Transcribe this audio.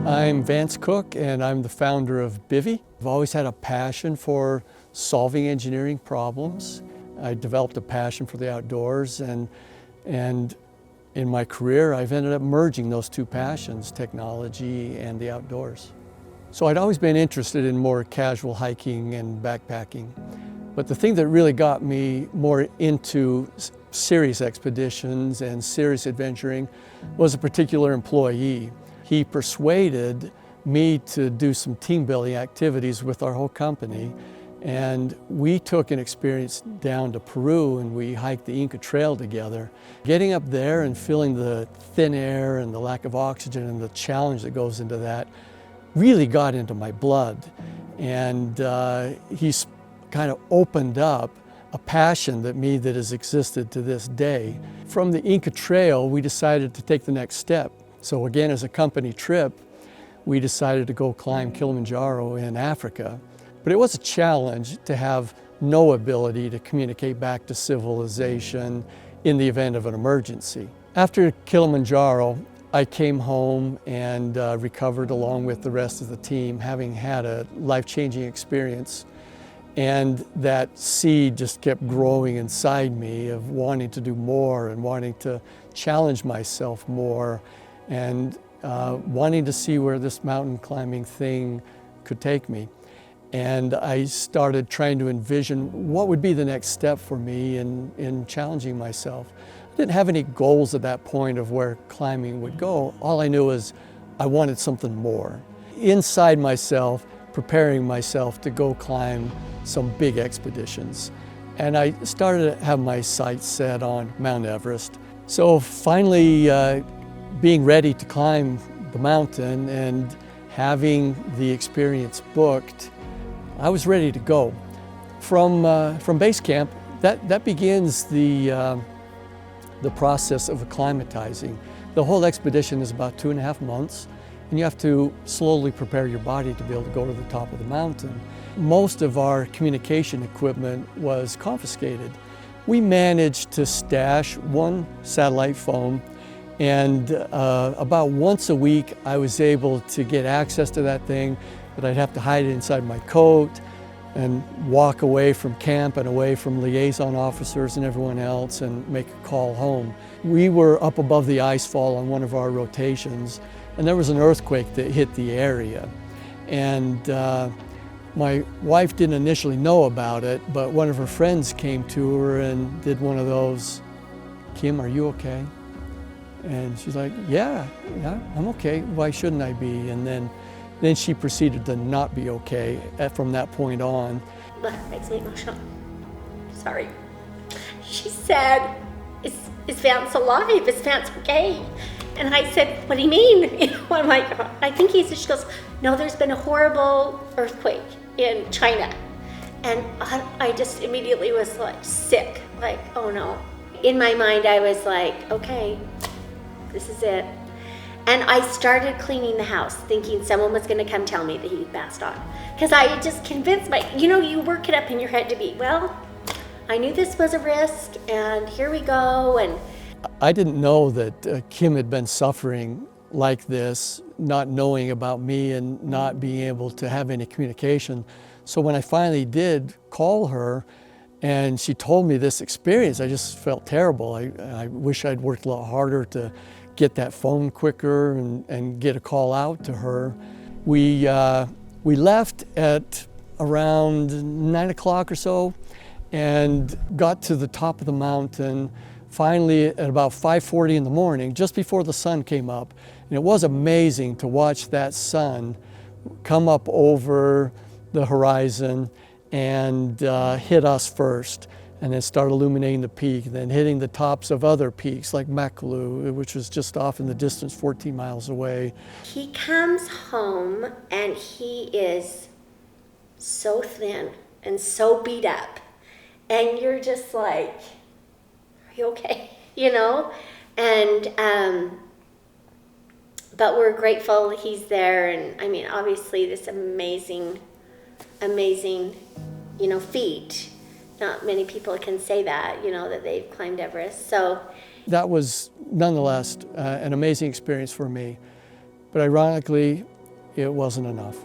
I'm Vance Cook and I'm the founder of Bivy. I've always had a passion for solving engineering problems. I developed a passion for the outdoors and in my career I've ended up merging those two passions, technology and the outdoors. So I'd always been interested in more casual hiking and backpacking. But the thing that really got me more into serious expeditions and serious adventuring was a particular employee. He persuaded me to do some team building activities with our whole company, and we took an experience down to Peru and we hiked the Inca Trail together. Getting up there and feeling the thin air and the lack of oxygen and the challenge that goes into that really got into my blood. And he's kind of opened up a passion that has existed to this day. From the Inca Trail, we decided to take the next step. So again, as a company trip, we decided to go climb Kilimanjaro in Africa. But it was a challenge to have no ability to communicate back to civilization in the event of an emergency. After Kilimanjaro, I came home and recovered along with the rest of the team, having had a life-changing experience. And that seed just kept growing inside me of wanting to do more and wanting to challenge myself more and wanting to see where this mountain climbing thing could take me. And I started trying to envision what would be the next step for me in challenging myself. I didn't have any goals at that point of where climbing would go. All I knew was I wanted something more. Inside myself, preparing myself to go climb some big expeditions. And I started to have my sights set on Mount Everest. So finally, being ready to climb the mountain and having the experience booked, I was ready to go. From base camp, that begins the process of acclimatizing. The whole expedition is about 2.5 months, and you have to slowly prepare your body to be able to go to the top of the mountain. Most of our communication equipment was confiscated. We managed to stash one satellite phone, and about once a week I was able to get access to that thing, but I'd have to hide it inside my coat and walk away from camp and away from liaison officers and everyone else and make a call home. We were up above the icefall on one of our rotations, and there was an earthquake that hit the area. And my wife didn't initially know about it, but one of her friends came to her and did one of those, "Kim, are you okay?" And she's like, yeah, I'm okay. Why shouldn't I be? And then she proceeded to not be okay from that point on. That makes me emotional. Sorry. She said, is Vance alive? Is Vance okay? And I said, what do you mean? You know, I'm like, I think she goes, no, there's been a horrible earthquake in China. And I just immediately was like sick, like, oh no. In my mind, I was like, okay, this is it. And I started cleaning the house, thinking someone was gonna come tell me that he passed on. Because I had just convinced you work it up in your head to be, well, I knew this was a risk, and here we go. And I didn't know that Kim had been suffering like this, not knowing about me and not being able to have any communication. So when I finally did call her and she told me this experience, I just felt terrible. I wish I'd worked a lot harder to get that phone quicker and get a call out to her. We left at around 9 o'clock or so and got to the top of the mountain finally at about 5:40 in the morning, just before the sun came up. And it was amazing to watch that sun come up over the horizon and hit us first, and then start illuminating the peak, and then hitting the tops of other peaks like Makalu, which was just off in the distance 14 miles away. he comes home and he is so thin and so beat up. And you're just like, are you okay? You know? And, but we're grateful he's there. And I mean, obviously this amazing, feat. Not many people can say that, that they've climbed Everest. So that was nonetheless an amazing experience for me. But ironically, it wasn't enough.